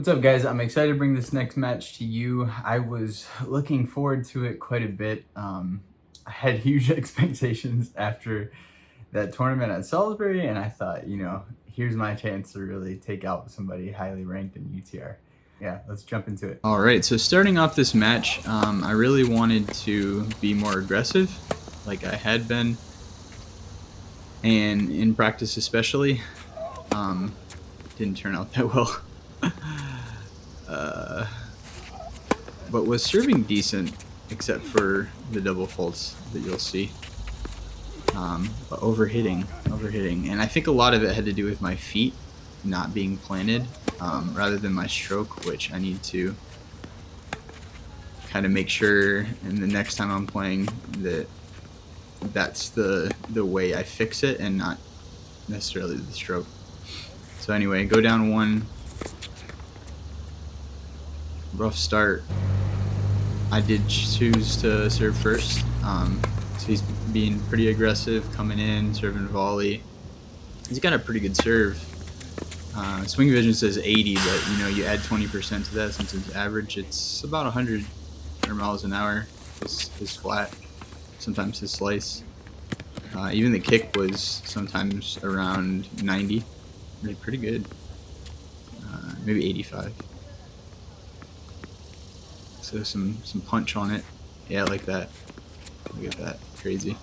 What's up, guys? I'm excited to bring this next match to you. I was looking forward to it quite a bit. I had huge expectations after that tournament at Salisbury, and I thought, here's my chance to really take out somebody highly ranked in UTR. Yeah, let's jump into it. All right, so starting off this match, I really wanted to be more aggressive, like I had been, and in practice especially. Didn't turn out that well. But was serving decent, except for the double faults that you'll see. But overhitting, and I think a lot of it had to do with my feet not being planted, rather than my stroke, which I need to kind of make sure, and the next time I'm playing, that's the way I fix it, and not necessarily the stroke. So anyway, go down one. Rough start. I did choose to serve first. So he's being pretty aggressive, coming in, serving volley. He's got a pretty good serve. Swing vision says 80, but you add 20% to that, since it's average, it's about 100 miles an hour. His flat, sometimes his slice. Even the kick was sometimes around 90. Pretty good. Maybe 85. So some punch on it. Yeah, like that. Look at that. Crazy.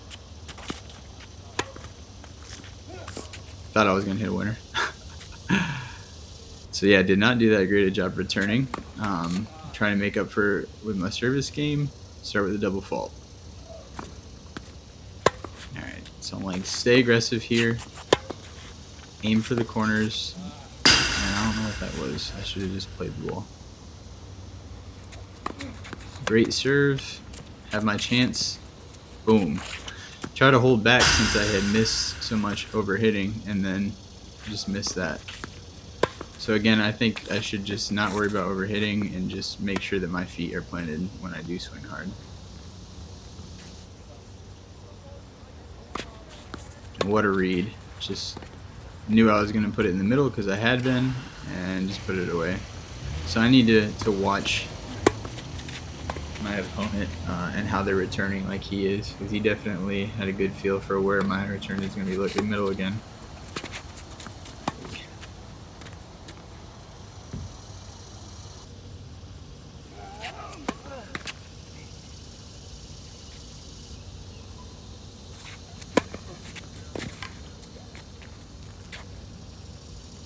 Thought I was gonna hit a winner. So yeah, did not do that great a job returning. Trying to make up for with my service game. Start with a double fault. Alright, so I'm like, stay aggressive here. Aim for the corners. And I don't know what that was. I should have just played the ball. Great serve. Have my chance. Boom. Try to hold back since I had missed so much overhitting, and then just missed that. So again, I think I should just not worry about overhitting and just make sure that my feet are planted when I do swing hard. What a read. Just knew I was going to put it in the middle because I had been, and just put it away. So I need to watch my opponent and how they're returning like he is, because he definitely had a good feel for where my return is going to be. Look, in the middle again.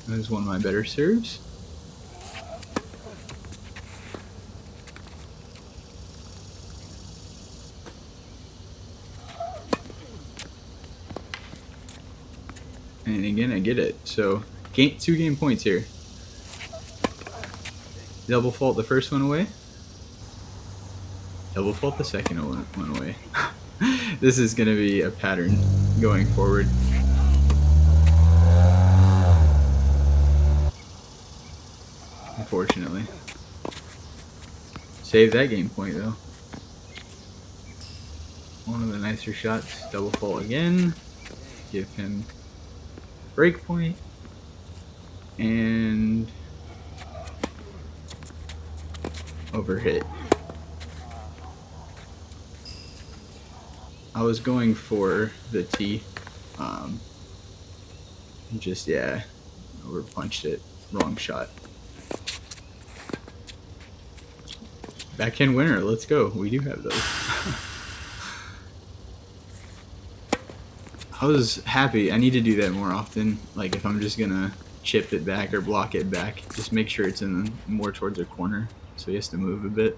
That was one of my better serves. And again, I get it. So, 2 game points here. Double fault the first one away. Double fault the second one away. This is going to be a pattern going forward. Unfortunately. Save that game point, though. One of the nicer shots. Double fault again. Give him break point. And overhit. I was going for the T. Just, yeah, over punched it. Wrong shot. Backhand winner, let's go. We do have those. I was happy. I need to do that more often. Like, if I'm just gonna chip it back or block it back, just make sure it's in more towards a corner, so he has to move a bit.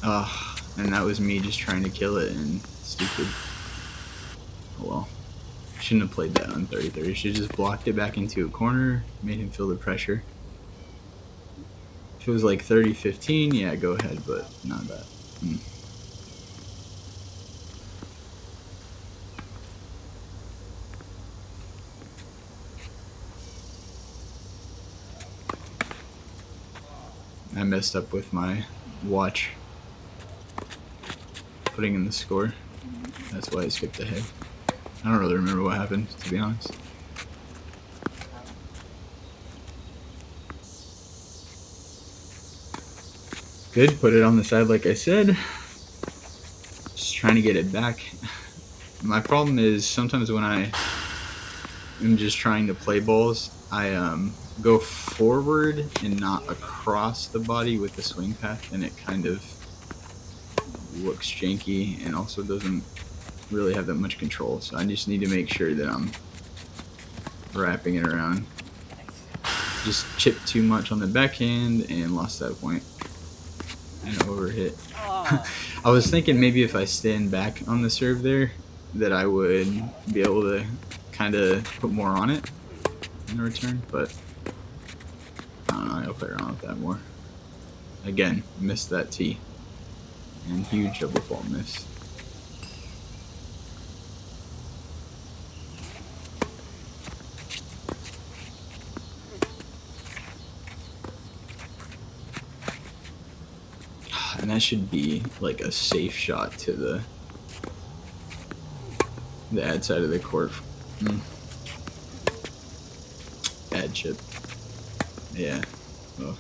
And that was me just trying to kill it, and stupid. Oh well. Shouldn't have played that on 30-30. Should have just blocked it back into a corner, made him feel the pressure. If it was like 30-15, yeah, go ahead, but not that. I messed up with my watch putting in the score. That's why I skipped ahead. I don't really remember what happened, to be honest. Good, put it on the side like I said. Just trying to get it back. My problem is sometimes when I am just trying to play balls, I go forward and not across the body with the swing path, and it kind of looks janky and also doesn't really have that much control. So I just need to make sure that I'm wrapping it around. Just chipped too much on the backhand and lost that point. And overhit. I was thinking maybe if I stand back on the serve there, that I would be able to kind of put more on it in the return, but I don't know. I'll play around with that more. Again, missed that tee. And huge double fault miss. And that should be like a safe shot to the ad side of the court. Bad chip. Yeah. Oh,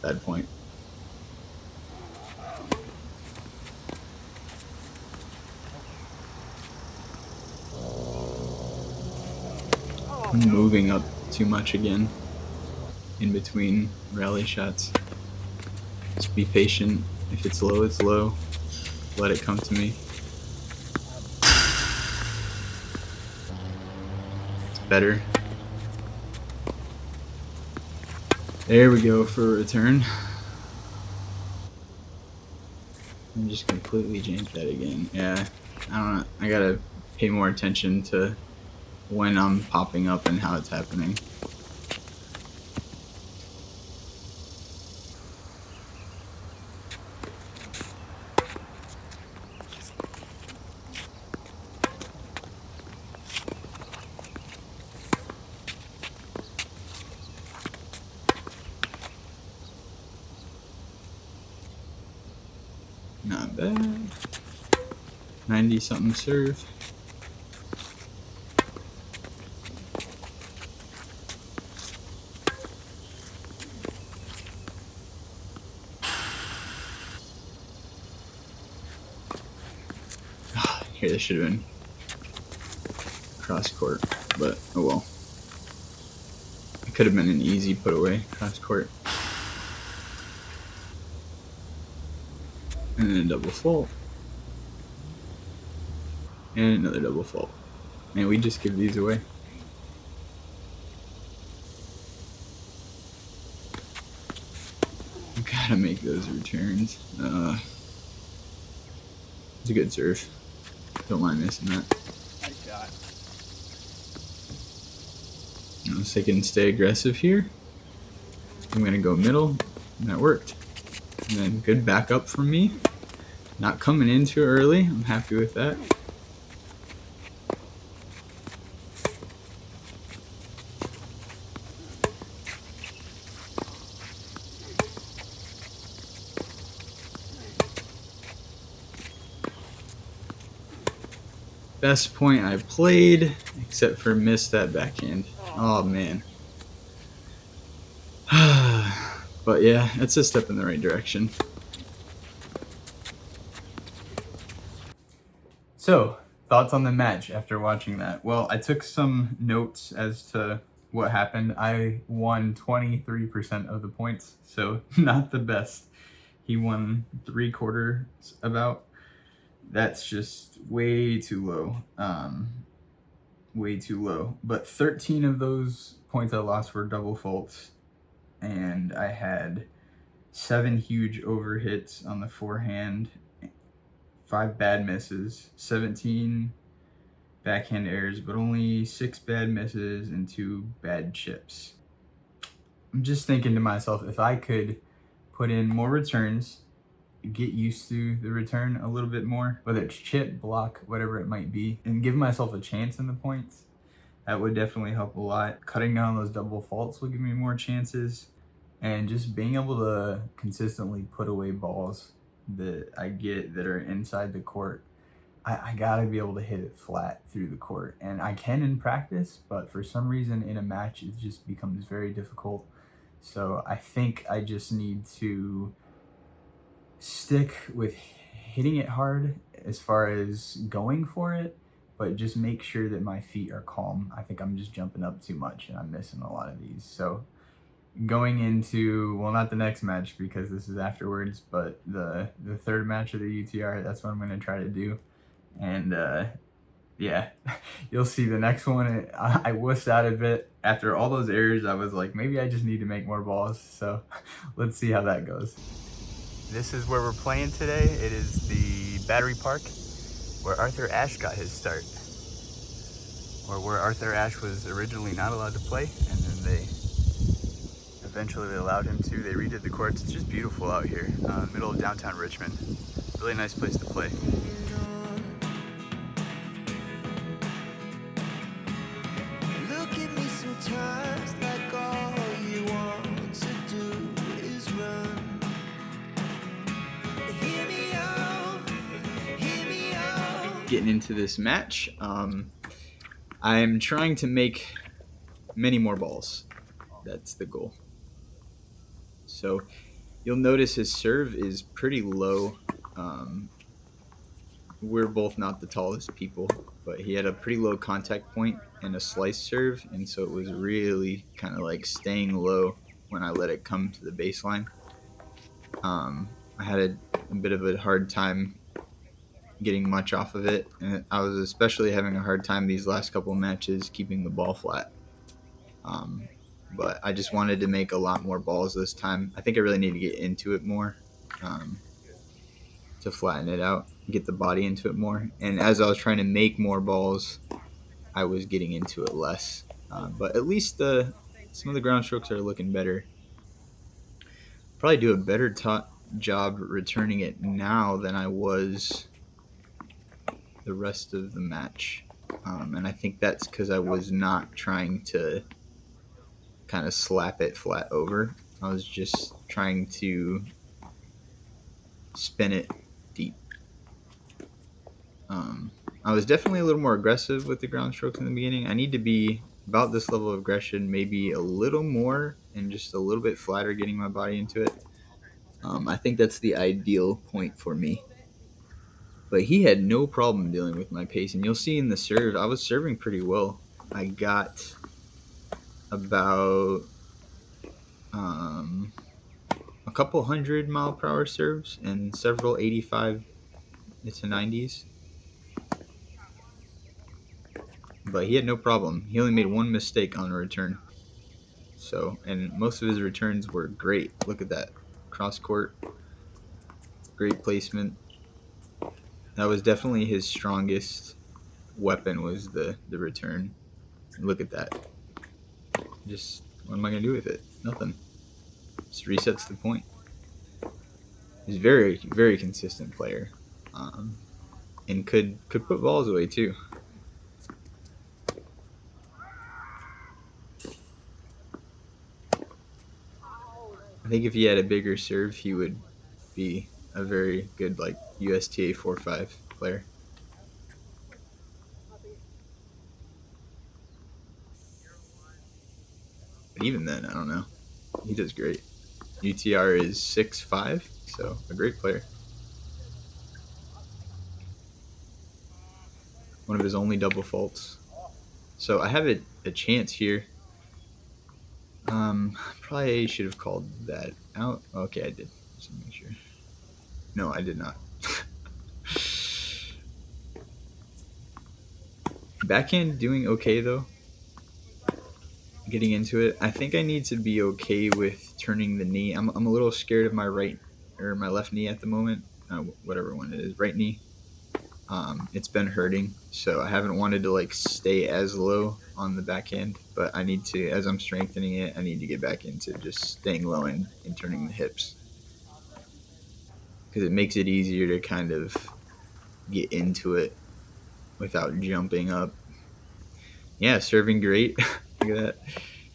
bad point. I'm moving up too much again in between rally shots. Just be patient. If it's low, it's low. Let it come to me. It's better. There we go for a return. I just completely janked that again. Yeah, I don't know. I gotta pay more attention to when I'm popping up and how it's happening. Not bad. 90 something serve. Here, this should have been cross court, but oh well. It could have been an easy put away cross court. And then a double fault. And another double fault. And we just give these away. You gotta make those returns. It's a good serve. Don't mind missing that. Nice shot. So I can stay aggressive here. I'm gonna go middle, and that worked. And then good backup from me. Not coming in too early. I'm happy with that. Best point I played, except for missed that backhand. Oh man. But yeah, it's a step in the right direction. So, thoughts on the match after watching that? Well, I took some notes as to what happened. I won 23% of the points, so not the best. He won 3/4 about. That's just way too low. Way too low. But 13 of those points I lost were double faults, and I had 7 huge overhits on the forehand, 5 bad misses, 17 backhand errors, but only 6 bad misses and 2 bad chips. I'm just thinking to myself, if I could put in more returns, get used to the return a little bit more, whether it's chip, block, whatever it might be, and give myself a chance in the points, that would definitely help a lot. Cutting down those double faults will give me more chances, and just being able to consistently put away balls that I get that are inside the court. I gotta be able to hit it flat through the court, and I can in practice, but for some reason in a match it just becomes very difficult. So I think I just need to stick with hitting it hard as far as going for it, but just make sure that my feet are calm. I think I'm just jumping up too much and I'm missing a lot of these. So going into, well, not the next match because this is afterwards, but the third match of the UTR, that's what I'm going to try to do. And yeah, you'll see the next one. I wussed out a bit after all those errors. I was like, maybe I just need to make more balls. So let's see how that goes. This is where we're playing today. It is the Battery Park where Arthur Ashe got his start, or where Arthur Ashe was originally not allowed to play, and then they eventually allowed him to. They redid the courts. It's just beautiful out here, middle of downtown Richmond. Really nice place to play. Look at me sometimes like all you want to do is run. Hear me out, hear me out. Getting into this match, I'm trying to make many more balls. That's the goal. So you'll notice his serve is pretty low. We're both not the tallest people, but he had a pretty low contact point and a slice serve, and so it was really kind of like staying low when I let it come to the baseline. I had a bit of a hard time getting much off of it, and I was especially having a hard time these last couple matches keeping the ball flat. But I just wanted to make a lot more balls this time. I think I really need to get into it more to flatten it out, get the body into it more. And as I was trying to make more balls, I was getting into it less. But at least some of the ground strokes are looking better. Probably do a better job returning it now than I was the rest of the match. And I think that's because I was not trying to kind of slap it flat over. I was just trying to spin it deep. I was definitely a little more aggressive with the ground strokes in the beginning. I need to be about this level of aggression, maybe a little more and just a little bit flatter getting my body into it. I think that's the ideal point for me. But he had no problem dealing with my pace. And you'll see in the serve, I was serving pretty well. I got about a couple 100-mile-per-hour serves and several 85 to 90s. But he had no problem. He only made one mistake on a return. So, and most of his returns were great. Look at that. Cross court. Great placement. That was definitely his strongest weapon, was the return. Look at that. Just, what am I going to do with it? Nothing. Just resets the point. He's a very, very consistent player. And could put balls away too. I think if he had a bigger serve, he would be a very good like USTA 4-5 player. But even then, I don't know. He does great. UTR is 6'5", so a great player. One of his only double faults. So I have a chance here. Probably should have called that out. Okay, I did. Just make sure. No, I did not. Backhand doing okay though. Getting into it. I think I need to be okay with turning the knee. I'm a little scared of my right or my left knee at the moment. Whatever one it is, right knee. It's been hurting, so I haven't wanted to like stay as low on the backhand, but I need to, as I'm strengthening it, I need to get back into just staying low and turning the hips, because it makes it easier to kind of get into it without jumping up. Yeah, serving great. Look at that.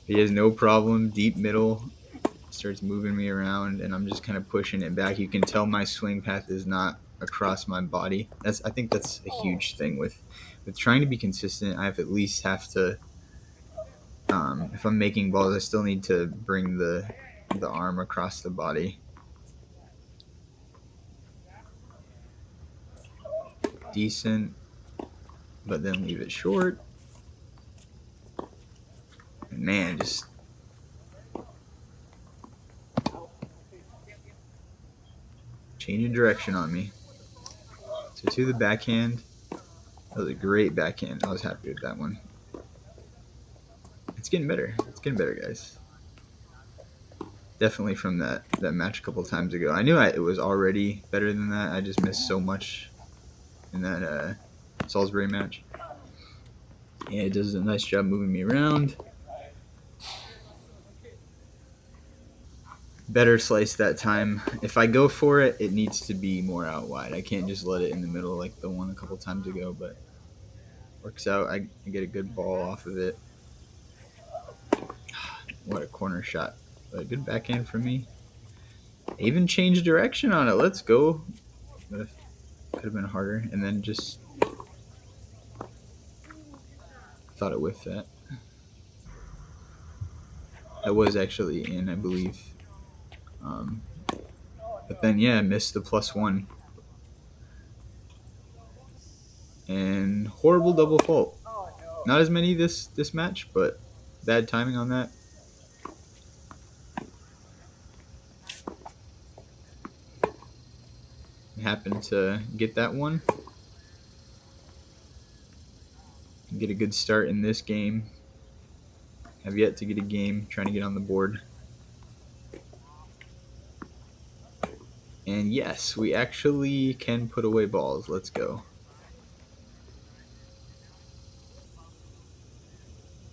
He has no problem. Deep middle. Starts moving me around, and I'm just kind of pushing it back. You can tell my swing path is not across my body. I think that's a huge thing with trying to be consistent. I at least have to, if I'm making balls, I still need to bring the arm across the body. decent, but then leave it short. And man, just changing direction on me. So to the backhand. That was a great backhand. I was happy with that one. It's getting better. It's getting better, guys. Definitely from that match a couple of times ago. I knew it was already better than that. I just missed so much in that Salisbury match. Yeah, it does a nice job moving me around. Better slice that time. If I go for it, it needs to be more out wide. I can't just let it in the middle like the one a couple times ago, but works out. I get a good ball off of it. What a corner shot. A good backhand from me. Even changed direction on it. Let's go. Could have been harder. And then just thought it whiffed that. That was actually in, I believe. But then, yeah, missed the +1. And horrible double fault. Not as many this match, but bad timing on that. Happened to get that one. Get a good start in this game. Have yet to get a game. Trying to get on the board. And yes, we actually can put away balls. Let's go.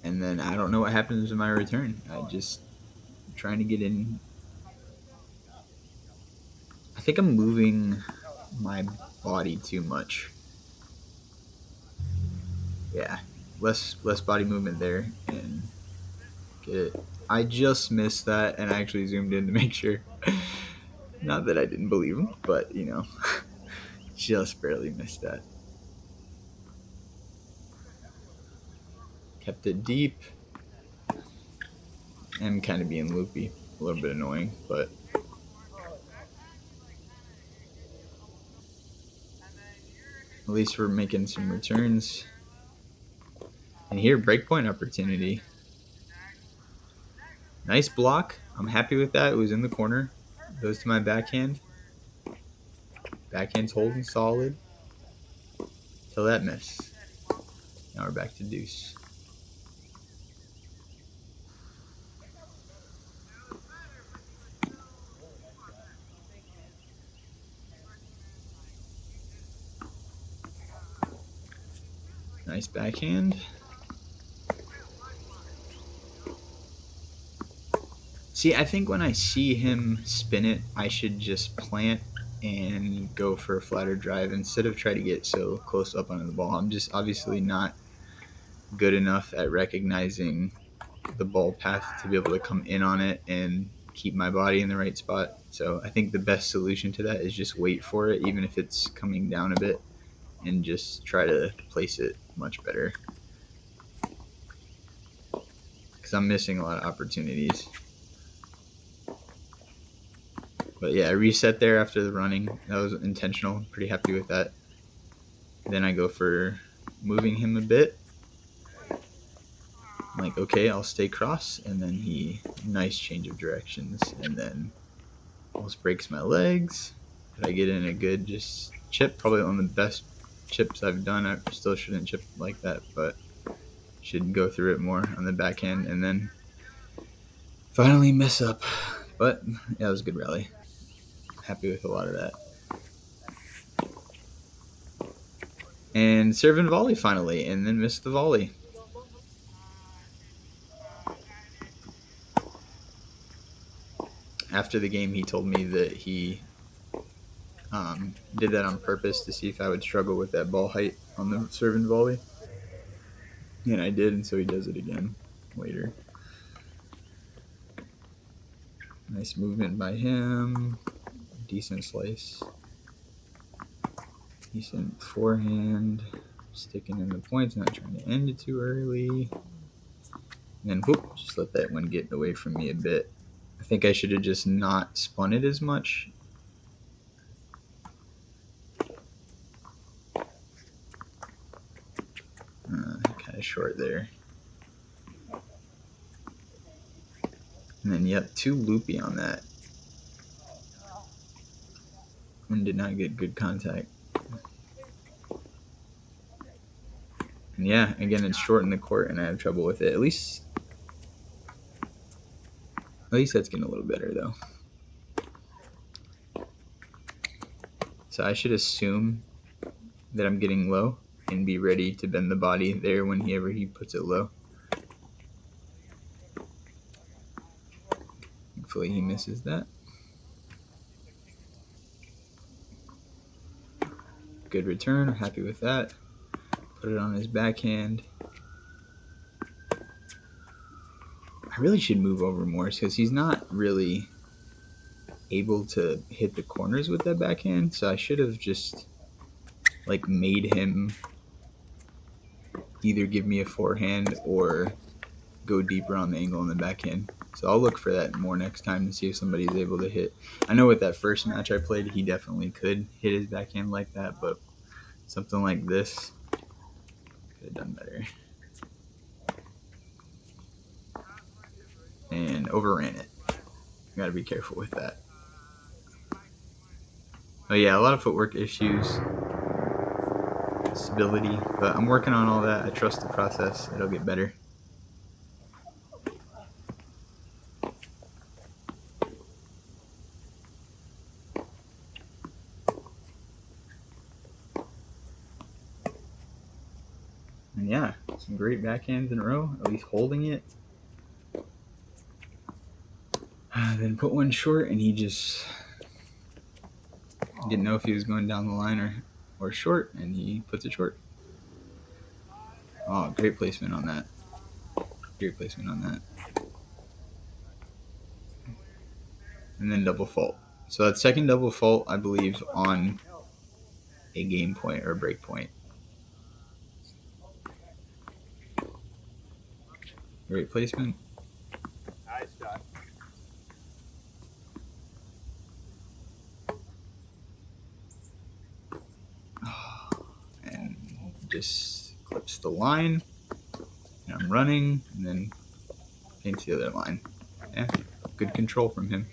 And then I don't know what happens in my return. I just trying to get in. I think I'm moving my body too much. Yeah, less body movement there and get it. I just missed that and I actually zoomed in to make sure. Not that I didn't believe him, but you know, just barely missed that. Kept it deep. I'm kind of being loopy, a little bit annoying, but at least we're making some returns. And here, breakpoint opportunity. Nice block. I'm happy with that. It was in the corner. Goes to my backhand. Backhand's holding solid. Till that miss. Now we're back to deuce. Nice backhand. See, I think when I see him spin it, I should just plant and go for a flatter drive instead of try to get so close up onto the ball. I'm just obviously not good enough at recognizing the ball path to be able to come in on it and keep my body in the right spot. So I think the best solution to that is just wait for it, even if it's coming down a bit, and just try to place it much better. Because I'm missing a lot of opportunities. But yeah, I reset there after the running. That was intentional. Pretty happy with that. Then I go for moving him a bit. I'm like, okay, I'll stay cross. And then he, nice change of directions. And then almost breaks my legs. But I get in a good just chip. Probably one of the best chips I've done. I still shouldn't chip like that, but should go through it more on the backhand. And then finally mess up. But yeah, it was a good rally. Happy with a lot of that. And serve and volley finally, and then missed the volley. After the game, he told me that he did that on purpose to see if I would struggle with that ball height on the serve and volley. And I did, and so he does it again later. Nice movement by him. Decent slice. Decent forehand. Sticking in the points, not trying to end it too early. And then whoop, just let that one get away from me a bit. I think I should have just not spun it as much. short there. And then, yep, too loopy on that. And did not get good contact. And yeah, again, it's short in the court, and I have trouble with it. At least that's getting a little better, though. So I should assume that I'm getting low and be ready to bend the body there whenever he puts it low. Hopefully he misses that. Good return. I'm happy with that. Put it on his backhand. I really should move over more because he's not really able to hit the corners with that backhand. So I should have just like made him either give me a forehand or go deeper on the angle in the backhand. So I'll look for that more next time to see if somebody's able to hit. I know with that first match I played, he definitely could hit his backhand like that, but something like this could have done better. And overran it. Got to be careful with that. Oh yeah, a lot of footwork issues, stability, but I'm working on all that. I trust the process. It'll get better. And yeah, some great backhands in a row, at least holding it. Then put one short, and he just didn't know if he was going down the line or short, and he puts it short. Oh, great placement on that. Great placement on that. And then double fault. So that second double fault, I believe, on a game point or a break point. Great placement. Nice shot. And just clips the line. And I'm running, and then paints the other line. Yeah, good control from him.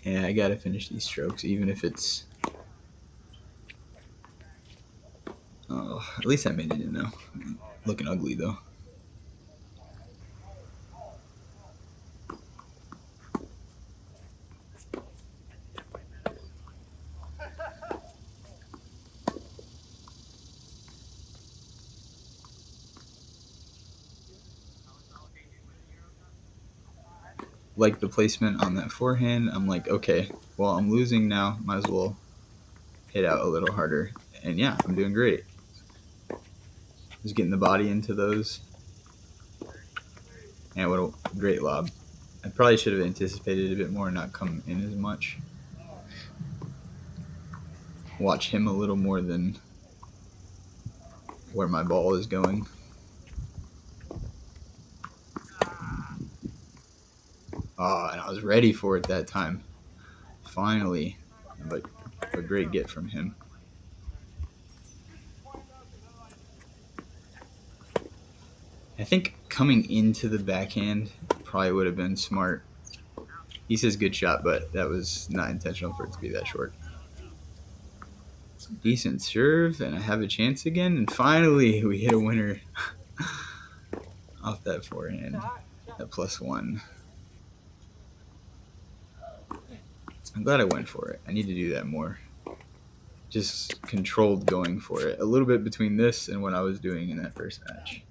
Yeah, I gotta finish these strokes, even if it's... Oh, at least I made it in, though. Looking ugly, though. Like the placement on that forehand, I'm like, okay, well, I'm losing now. Might as well hit out a little harder. And yeah, I'm doing great. Just getting the body into those. And what a great lob. I probably should have anticipated a bit more and not come in as much. Watch him a little more than where my ball is going. Oh, and I was ready for it that time. Finally. But a great get from him. I think coming into the backhand probably would have been smart. He says good shot, but that was not intentional for it to be that short. Decent serve, and I have a chance again. And finally, we hit a winner off that forehand at +1. I'm glad I went for it. I need to do that more. Just controlled going for it. A little bit between this and what I was doing in that first match.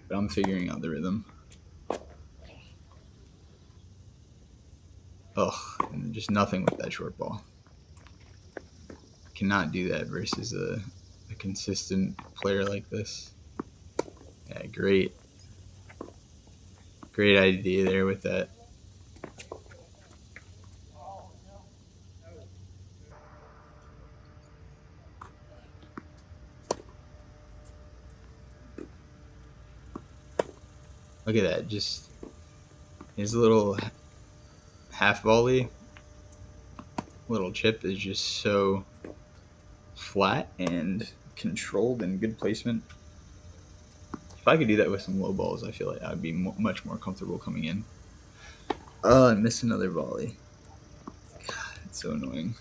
But I'm figuring out the rhythm. Ugh, and just nothing with that short ball. Cannot do that versus a consistent player like this. Yeah, great idea there with that. Look at that, just his little half volley, little chip is just so flat and controlled and good placement. If I could do that with some low balls, I feel like I'd be much more comfortable coming in. I missed another volley. God, it's so annoying.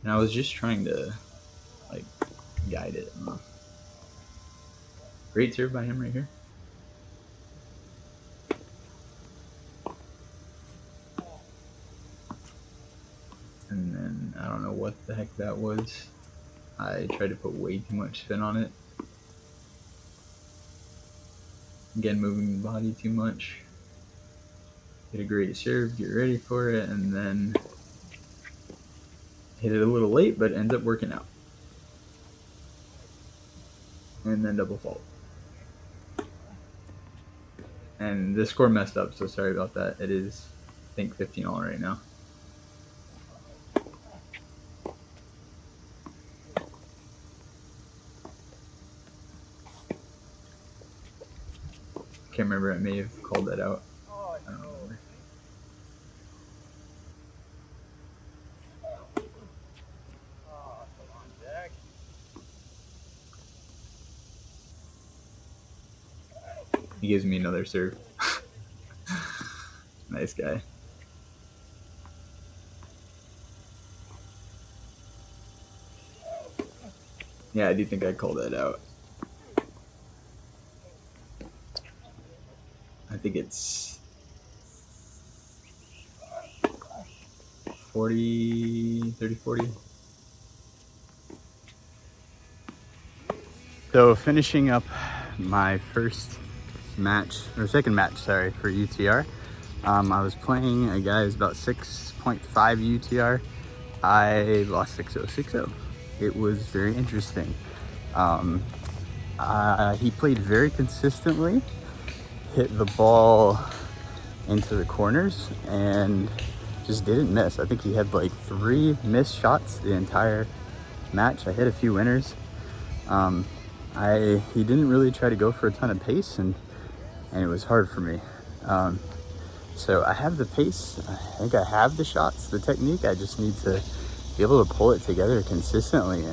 And I was just trying to, like, guide it. Great serve by him right here. And then I don't know what the heck that was. I tried to put way too much spin on it. Again, moving the body too much. Hit a great serve, get ready for it, and then hit it a little late, but ends up working out. And then double fault. And the score messed up, so sorry about that. It is, I think, 15 all right now. Can't remember, I may have called that out. I don't remember. He gives me another serve. Nice guy. Yeah, I do think I called that out. I think it's 30-40. So finishing up my first match, or second match, sorry, for UTR. I was playing a guy who's about 6.5 UTR. I lost 6-0, 6-0. It was very interesting. He played very consistently, hit the ball into the corners, and just didn't miss. I think he had like 3 missed shots the entire match. I hit a few winners. He didn't really try to go for a ton of pace, and it was hard for me. So I have the pace, I think I have the shots, the technique. I just need to be able to pull it together consistently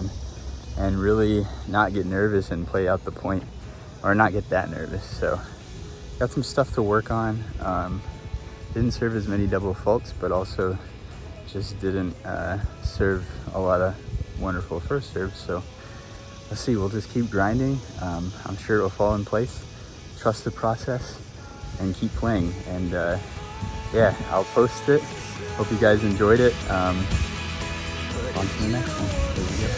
and really not get nervous and play out the point, or not get that nervous. So got some stuff to work on. Didn't serve as many double faults, but also just didn't serve a lot of wonderful first serves. So let's see, we'll just keep grinding. I'm sure it'll fall in place. Trust the process and keep playing. And yeah, I'll post it. Hope you guys enjoyed it. On to the next one.